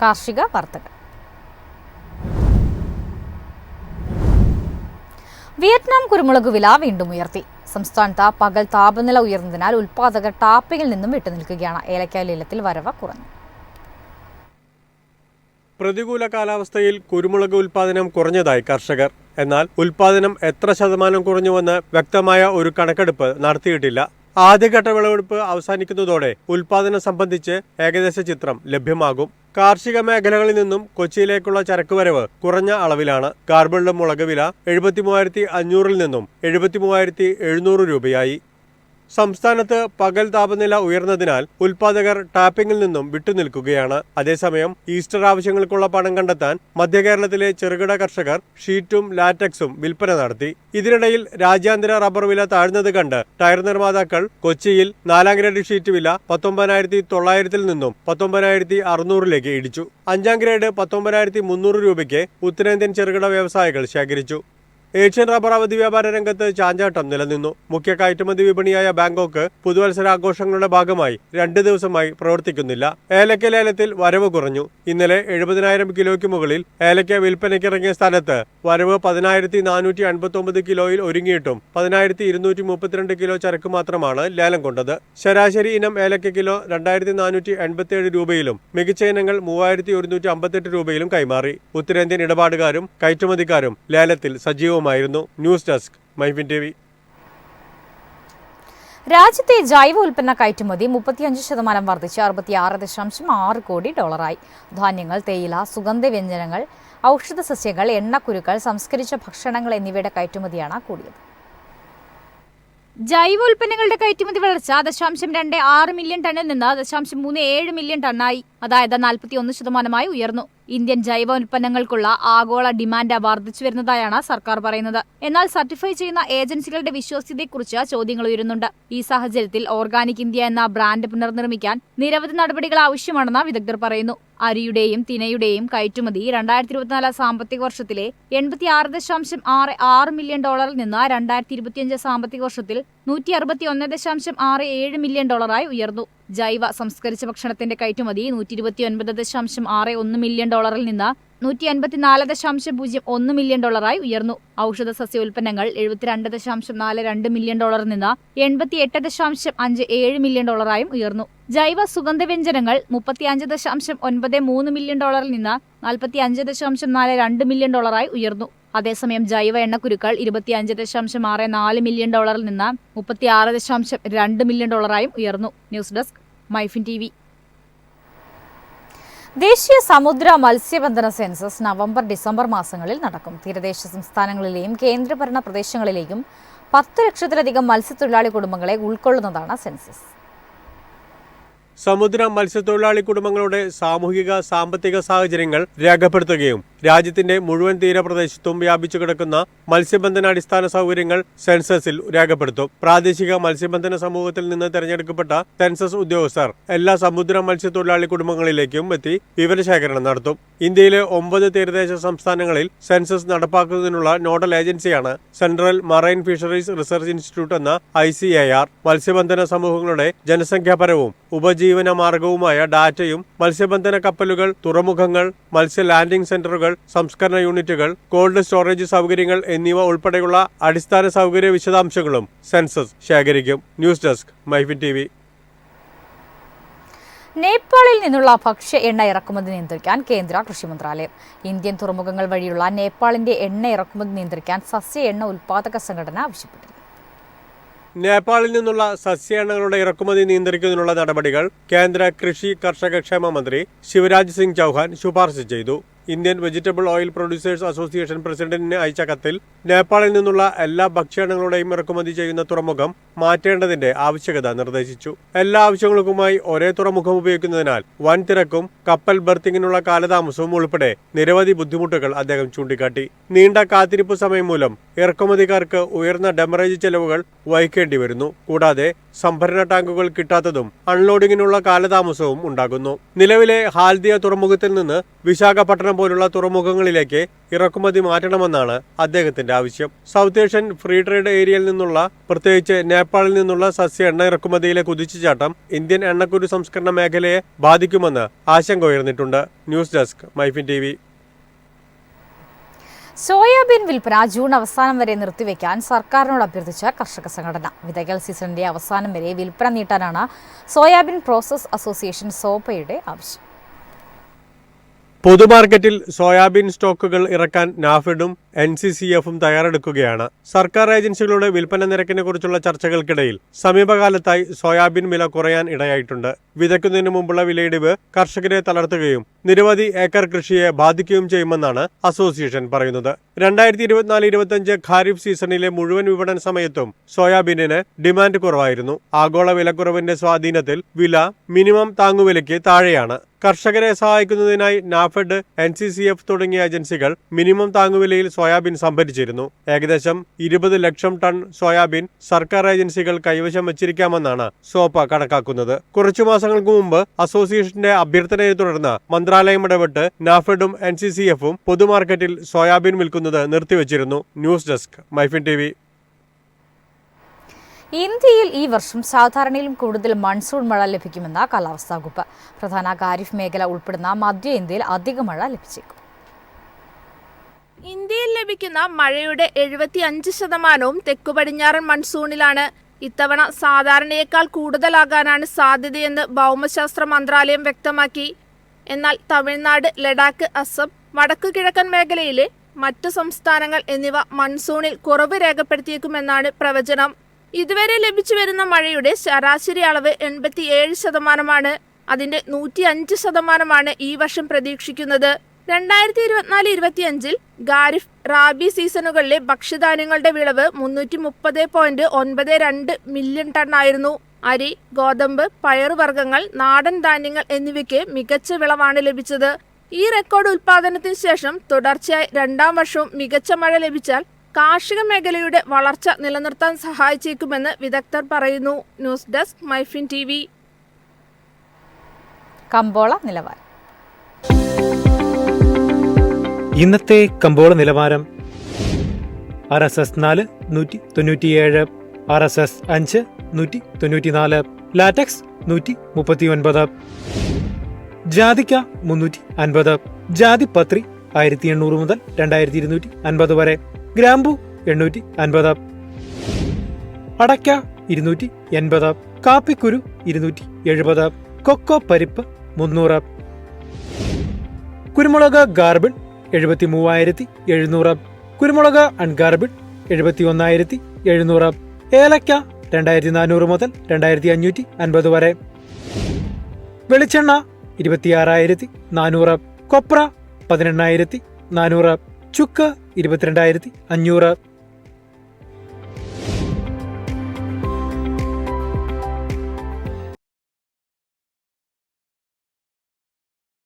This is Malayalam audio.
കാർഷിക വാർത്തകൾ. വിയറ്റ്നാം കുരുമുളക് വില വീണ്ടും ഉയർത്തി. സംസ്ഥാനത്ത് പകൽ താപനില ഉയർന്നതിനാൽ ഉൽപ്പാദകർ ടാപ്പിംഗിൽ നിന്നും വിട്ടുനിൽക്കുകയാണ്. ഏലക്ക ലേലത്തിൽ വരവ് കുറഞ്ഞു. പ്രതികൂല കാലാവസ്ഥയിൽ കുരുമുളക് ഉൽപ്പാദനം കുറഞ്ഞതായി കർഷകർ. എന്നാൽ ഉൽപ്പാദനം എത്ര ശതമാനം കുറഞ്ഞുവെന്ന് വ്യക്തമായ ഒരു കണക്കെടുപ്പ് നടത്തിയിട്ടില്ല. ആദ്യഘട്ട വിളവെടുപ്പ് അവസാനിക്കുന്നതോടെ ഉൽപ്പാദനം സംബന്ധിച്ച് ഏകദേശ ചിത്രം ലഭ്യമാകും. കാർഷിക മേഖലകളിൽ നിന്നും കൊച്ചിയിലേക്കുള്ള ചരക്ക് വരവ് കുറഞ്ഞ അളവിലാണ്. കാർബണിലെ മുളക് വില 73,500 നിന്നും 73,700 രൂപയായി. സംസ്ഥാനത്ത് പകൽ താപനില ഉയർന്നതിനാൽ ഉൽപ്പാദകർ ടാപ്പിംഗിൽ നിന്നും വിട്ടുനിൽക്കുകയാണ്. അതേസമയം ഈസ്റ്റർ ആവശ്യങ്ങൾക്കുള്ള പണം കണ്ടെത്താൻ മധ്യകേരളത്തിലെ ചെറുകിട കർഷകർ ഷീറ്റും ലാറ്റക്സും വിൽപ്പന നടത്തി. ഇതിനിടയിൽ രാജ്യാന്തര റബ്ബർ വില താഴ്ന്നത് കണ്ട് ടയർ നിർമ്മാതാക്കൾ കൊച്ചിയിൽ 4ാം ഗ്രേഡ് ഷീറ്റ് വില 19,900 നിന്നും 19,600 ഇടിച്ചു. 5ാം ഗ്രേഡ് 19,300 രൂപയ്ക്ക് ഉത്തരേന്ത്യൻ ചെറുകിട വ്യവസായികൾ ശേഖരിച്ചു. ഏഷ്യൻ റബ്ബർ അവധി വ്യാപാര രംഗത്ത് ചാഞ്ചാട്ടം നിലനിന്നു. മുഖ്യ കയറ്റുമതി വിപണിയായ ബാങ്കോക്ക് പുതുവത്സരാഘോഷങ്ങളുടെ ഭാഗമായി 2 ദിവസമായി പ്രവർത്തിക്കുന്നില്ല. ഏലക്ക ലേലത്തിൽ വരവ് കുറഞ്ഞു. ഇന്നലെ 70,000 കിലോയ്ക്ക് മുകളിൽ ഏലക്ക വിൽപ്പനയ്ക്കിറങ്ങിയ സ്ഥാനത്ത് വരവ് 10,459 കിലോയിൽ ഒരുങ്ങിയിട്ടും 10,232 കിലോ ചരക്ക് മാത്രമാണ് ലേലം കൊണ്ടത്. ശരാശരി ഇനം ഏലക്ക കിലോ 2,487 രൂപയിലും മികച്ച ഇനങ്ങൾ 3,158 രൂപയിലും കൈമാറി. ഉത്തരേന്ത്യൻ ഇടപാടുകാരും കയറ്റുമതിക്കാരും ലേലത്തിൽ സജീവം. News desk MyFin TV. രാജ്യത്തെ ജൈവ ഉൽപ്പന്ന കയറ്റുമതി 35% വർദ്ധിച്ച് 66.6 കോടി ഡോളറായി. ധാന്യങ്ങൾ, തേയില, സുഗന്ധവ്യഞ്ജനങ്ങൾ, ഔഷധ സസ്യങ്ങൾ, എണ്ണക്കുരുക്കൾ, സംസ്കരിച്ച ഭക്ഷണങ്ങൾ എന്നിവയുടെ കയറ്റുമതിയാണ് കൂടിയത്. ജൈവ ഉൽപ്പന്നങ്ങളുടെ കയറ്റുമതി വളർച്ച 0.26 മില്യൺ ടണ്ണിൽ നിന്ന് 0.37 മില്യൺ ടണ്ണായി. അതായത് 41% ഉയർന്നു. ഇന്ത്യൻ ജൈവ ഉൽപ്പന്നങ്ങൾക്കുള്ള ആഗോള ഡിമാൻഡ് വർദ്ധിച്ചു വരുന്നതായാണ് സർക്കാർ പറയുന്നത്. എന്നാൽ സർട്ടിഫൈ ചെയ്യുന്ന ഏജൻസികളുടെ വിശ്വാസ്യതയെക്കുറിച്ച് ചോദ്യങ്ങൾ ഉയരുന്നുണ്ട്. ഈ സാഹചര്യത്തിൽ ഓർഗാനിക് ഇന്ത്യ എന്ന ബ്രാൻഡ് പുനർനിർമ്മിക്കാൻ നിരവധി നടപടികൾ ആവശ്യമാണെന്ന് വിദഗ്ധർ പറയുന്നു. അരിയുടെയും തിനയുടെയും കയറ്റുമതി 2024 സാമ്പത്തിക വർഷത്തിലെ 86.66 മില്യൺ ഡോളറിൽ നിന്ന് 2025 സാമ്പത്തിക വർഷത്തിൽ 161.67 മില്യൺ ഡോളറായി ഉയർന്നു. ജൈവ സംസ്കരിച്ച ഭക്ഷണത്തിന്റെ കയറ്റുമതി 129.61 മില്യൺ ഡോളറിൽ നിന്ന് 154.01 മില്യൺ ഡോളറായി ഉയർന്നു. ഔഷധ സസ്യ ഉൽപ്പന്നങ്ങൾ 72.42 മില്യൺ ഡോളറിൽ നിന്ന് 88.57 മില്യൺ ഡോളറായും ഉയർന്നു. ജൈവ സുഗന്ധവ്യഞ്ജനങ്ങൾ 35.93 മില്യൺ ഡോളറിൽ നിന്ന് 45.42 മില്യൺ ഡോളറായി ഉയർന്നു. അതേസമയം ജൈവ എണ്ണക്കുരുക്കൾ 25.64 മില്യൺ ഡോളറിൽ നിന്ന് 36.2 മില്യൺ ഡോളറായും ഉയർന്നു. News desk MyFin TV. ദേശീയ സമുദ്ര മത്സ്യബന്ധന സെൻസസ് നവംബർ-ഡിസംബർ മാസങ്ങളിൽ നടക്കും. തീരദേശ സംസ്ഥാനങ്ങളിലെയും കേന്ദ്രഭരണ പ്രദേശങ്ങളിലെയും 10 ലക്ഷത്തിലധികം മത്സ്യത്തൊഴിലാളി കുടുംബങ്ങളെ ഉൾക്കൊള്ളുന്നതാണ് സെൻസസ്. സമുദ്ര മത്സ്യത്തൊഴിലാളി കുടുംബങ്ങളുടെ സാമൂഹിക സാമ്പത്തിക സാഹചര്യങ്ങൾ രേഖപ്പെടുത്തുകയും രാജ്യത്തിന്റെ മുഴുവൻ തീരപ്രദേശത്തും വ്യാപിച്ചു കിടക്കുന്ന മത്സ്യബന്ധന അടിസ്ഥാന സൗകര്യങ്ങൾ സെൻസസിൽ രേഖപ്പെടുത്തും. പ്രാദേശിക മത്സ്യബന്ധന സമൂഹത്തിൽ നിന്ന് തെരഞ്ഞെടുക്കപ്പെട്ട സെൻസസ് ഉദ്യോഗസ്ഥർ എല്ലാ സമുദ്ര മത്സ്യത്തൊഴിലാളി കുടുംബങ്ങളിലേക്കും എത്തി വിവരശേഖരണം നടത്തും. ഇന്ത്യയിലെ 9 തീരദേശ സംസ്ഥാനങ്ങളിൽ സെൻസസ് നടപ്പാക്കുന്നതിനുള്ള നോഡൽ ഏജൻസിയാണ് central marine fisheries research institute എന്ന ICAR. മത്സ്യബന്ധന സമൂഹങ്ങളുടെ ജനസംഖ്യാപരവും ഉപജീവന മാർഗവുമായ ഡാറ്റയും മത്സ്യബന്ധന കപ്പലുകൾ, തുറമുഖങ്ങൾ, മത്സ്യ ലാൻഡിംഗ് സെന്ററുകൾ, സംസ്കരണ യൂണിറ്റുകൾ, കോൾഡ് സ്റ്റോറേജ് സൗകര്യങ്ങൾ എന്നിവ ഉൾപ്പെടെയുള്ള അടിസ്ഥാന സൗകര്യ വിശദാംശങ്ങളും സെൻസസ് ശേഖരിക്കും. News desk MyFin TV. നേപ്പാളിൽ നിന്നുള്ള ഭക്ഷ്യ എണ്ണ ഇറക്കുമതി നിയന്ത്രിക്കാൻ കേന്ദ്ര കൃഷി മന്ത്രാലയം. ഇന്ത്യൻ തുറമുഖങ്ങൾ വഴിയുള്ള നേപ്പാളിന്റെ എണ്ണ ഇറക്കുമതി നിയന്ത്രിക്കാൻ സസ്യ എണ്ണ ഉൽപ്പാദക സംഘടന ആവശ്യപ്പെട്ടു. നേപ്പാളിൽ നിന്നുള്ള സസ്യ എണ്ണകളുടെ ഇറക്കുമതി നിയന്ത്രിക്കുന്നതിനുള്ള നടപടികൾ കേന്ദ്ര കൃഷി കർഷക ക്ഷേമ മന്ത്രി ശിവരാജ് സിംഗ് ചൌഹാൻ ശുപാർശ ചെയ്തു. Indian vegetable oil producers association പ്രസിഡന്റിന് അയച്ച കത്തിൽ നേപ്പാളിൽ നിന്നുള്ള എല്ലാ ഭക്ഷ്യാണങ്ങളുടെയും ഇറക്കുമതി ചെയ്യുന്ന തുറമുഖം മാറ്റേണ്ടതിന്റെ ആവശ്യകത നിർദ്ദേശിച്ചു. എല്ലാ ആവശ്യങ്ങൾക്കുമായി ഒരേ തുറമുഖം ഉപയോഗിക്കുന്നതിനാൽ വൻ തിരക്കും കപ്പൽ ബർത്തിങ്ങിനുള്ള കാലതാമസവും ഉൾപ്പെടെ നിരവധി ബുദ്ധിമുട്ടുകൾ അദ്ദേഹം ചൂണ്ടിക്കാട്ടി. നീണ്ട കാത്തിരിപ്പ് സമയം മൂലം ഇറക്കുമതിക്കാർക്ക് ഉയർന്ന ഡെമറേജ് ചെലവുകൾ വഹിക്കേണ്ടി വരുന്നു. കൂടാതെ സംഭരണ ടാങ്കുകൾ കിട്ടാത്തതും അൺലോഡിങ്ങിനുള്ള കാലതാമസവും ഉണ്ടാകുന്നു. നിലവിലെ ഹാൽദിയ തുറമുഖത്തിൽ നിന്ന് വിശാഖപട്ടണം പോലുള്ള തുറമുഖങ്ങളിലേക്ക് ഇറക്കുമതി മാറ്റണമെന്നാണ് അദ്ദേഹത്തിന്റെ ആവശ്യം. സൗത്ത് ഏഷ്യൻ ഫ്രീ ട്രേഡ് ഏരിയയിൽ നിന്നുള്ള, പ്രത്യേകിച്ച് നേപ്പാളിൽ നിന്നുള്ള സസ്യ എണ്ണ ഇറക്കുമതിയിലെ കുതിച്ചുചാട്ടം ഇന്ത്യൻ എണ്ണക്കുരു സംസ്കരണ മേഖലയെ ബാധിക്കുമെന്ന് ആശങ്ക ഉയർന്നിട്ടുണ്ട്. News desk MyFin TV. Soybean വിൽപ്പന ജൂൺ അവസാനം വരെ നിർത്തിവെക്കാൻ സർക്കാരിനോട് അഭ്യർത്ഥിച്ച കർഷക സംഘടന. വിതയ്ക്കൽ സീസണിന്റെ അവസാനം വരെ വിൽപ്പന നീട്ടാനാണ് സോയാബീൻ പ്രോസസ് അസോസിയേഷൻ സോപ്പയുടെ ആവശ്യം. പൊതുമാർക്കറ്റിൽ സോയാബീൻ സ്റ്റോക്കുകൾ ഇറക്കാൻ നാഫെഡും NCCF-ഉം തയ്യാറെടുക്കുകയാണ്. സർക്കാർ ഏജൻസികളുടെ വിൽപ്പന നിരക്കിനെ കുറിച്ചുള്ള ചർച്ചകൾക്കിടയിൽ സമീപകാലത്തായി സോയാബീൻ വില കുറയാൻ ഇടയായിട്ടുണ്ട്. വിതയ്ക്കുന്നതിന് മുമ്പുള്ള വിലയിടിവ് കർഷകരെ തളർത്തുകയും നിരവധി ഏക്കർ കൃഷിയെ ബാധിക്കുകയും ചെയ്യുമെന്നാണ് അസോസിയേഷൻ പറയുന്നത്. 2024-25 ഖാരിഫ് സീസണിലെ മുഴുവൻ വിപണന സമയത്തും സോയാബീനിന് ഡിമാൻഡ് കുറവായിരുന്നു. ആഗോള വിലക്കുറവിന്റെ സ്വാധീനത്തിൽ വില മിനിമം താങ്ങുവിലയ്ക്ക് താഴെയാണ്. കർഷകരെ സഹായിക്കുന്നതിനായി നാഫെഡ്, NCCF തുടങ്ങിയ ഏജൻസികൾ മിനിമം താങ്ങുവിലയിൽ സോയാബീൻ സംഭരിച്ചിരുന്നു. ഏകദേശം 20 ലക്ഷം ടൺ സോയാബീൻ സർക്കാർ ഏജൻസികൾ കൈവശം വച്ചിരിക്കാമെന്നാണ് സോപ്പ കണക്കാക്കുന്നത്. കുറച്ചു മാസങ്ങൾക്ക് മുമ്പ് അസോസിയേഷന്റെ അഭ്യർത്ഥനയെ തുടർന്ന് മന്ത്രാലയം ഇടപെട്ട് നാഫെഡും NCCF-ഉം പൊതുമാർക്കറ്റിൽ സോയാബീൻ വിൽക്കുന്നത് നിർത്തിവച്ചിരുന്നു. News desk MyFin TV. ഇന്ത്യയിൽ ഈ വർഷം സാധാരണയിലും കൂടുതൽ മൺസൂൺ മഴ ലഭിക്കുമെന്ന് കാലാവസ്ഥാ വകുപ്പ്. പ്രധാന ഖാരിഫ് മേഖല ഉൾപ്പെടുന്ന മധ്യ ഇന്ത്യയിൽ അധിക മഴ ലഭിച്ചേക്കും. ഇന്ത്യയിൽ ലഭിക്കുന്ന മഴയുടെ 75% തെക്കു പടിഞ്ഞാറൻ മൺസൂണിലാണ്. ഇത്തവണ സാധാരണയേക്കാൾ കൂടുതലാകാനാണ് സാധ്യതയെന്ന് ഭൗമശാസ്ത്ര മന്ത്രാലയം വ്യക്തമാക്കി. എന്നാൽ തമിഴ്നാട്, ലഡാക്ക്, അസം, വടക്കു കിഴക്കൻ മേഖലയിലെ മറ്റ് സംസ്ഥാനങ്ങൾ എന്നിവ മൺസൂണിൽ കുറവ് രേഖപ്പെടുത്തിയേക്കുമെന്നാണ് പ്രവചനം. ഇതുവരെ ലഭിച്ചു വരുന്ന മഴയുടെ ശരാശരി അളവ് 87%. അതിന്റെ 105% ഈ വർഷം പ്രതീക്ഷിക്കുന്നത്. 2024-25 ഖാരിഫ്, റാബി സീസണുകളിലെ ഭക്ഷ്യധാന്യങ്ങളുടെ വിളവ് 330.92 മില്യൺ ടൺ ആയിരുന്നു. അരി, ഗോതമ്പ്, പയറുവർഗ്ഗങ്ങൾ, നാടൻ ധാന്യങ്ങൾ എന്നിവയ്ക്ക് മികച്ച വിളവാണ് ലഭിച്ചത്. ഈ റെക്കോർഡ് ഉൽപാദനത്തിന് ശേഷം തുടർച്ചയായി 2ാം വർഷവും മികച്ച മഴ ലഭിച്ചാൽ കാർഷിക മേഖലയുടെ വളർച്ച നിലനിർത്താൻ സഹായിച്ചേക്കുമെന്ന് വിദഗ്ധർ പറയുന്നു. News desk MyFin TV. കമ്പോള നിലവാരം. ഇന്നത്തെ കമ്പോള നിലവാരം: RSS 4 197, RSS 5 194, ലാറ്റക്സ് 139, ജാതിക്ക 350, ജാതിപത്രി 1800 മുതൽ 2250 വരെ, ഗ്രാമ്പു 850, അടയ്ക്ക 280, കാപ്പിക്കുരു 270, കൊക്കോ പരിപ്പ് 300, കുരുമുളക് ഗാർബിൾ 73,700, കുരുമുളക് അൺഗാർബിൾ 71,700, ഏലക്ക 2400 മുതൽ 2550 വരെ, വെളിച്ചെണ്ണ 26,400, കൊപ്ര 18,400, ചുക്ക് 22,500.